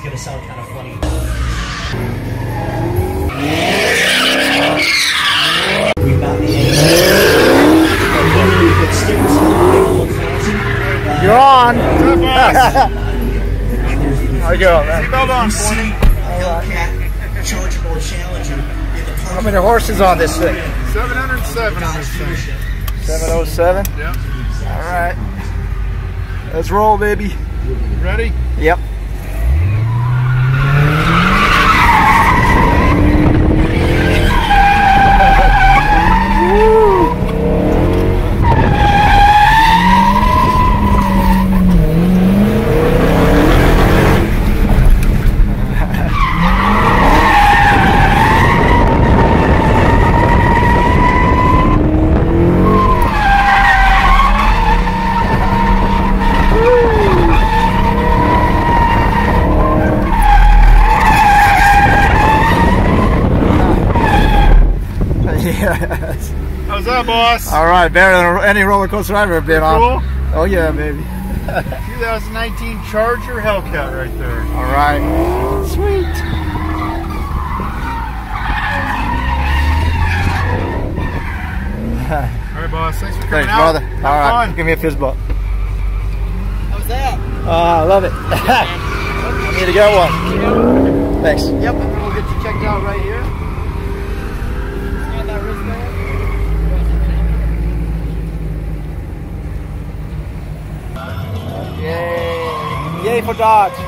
It's gonna sound kind of funny. We've got the You're on. How you going, man? Seatbelt on for me. Hellcat Charger Challenger. How many horses on this thing? 707 on this thing. 707? Yep. All right. Let's roll, baby. Ready? Yep. Yes. How's that, boss? All right, better than any roller coaster I've ever been on. Oh yeah, baby. 2019 Charger Hellcat right there. All right. Sweet. All right, boss. Thanks for coming Thanks, out. brother. Have All right, fun. give me a fist bump. How's that? I love it. I need to get one. Thanks. Yep, and we'll get you checked out right here. Scan that wristband. Yay! Yay for Dodge!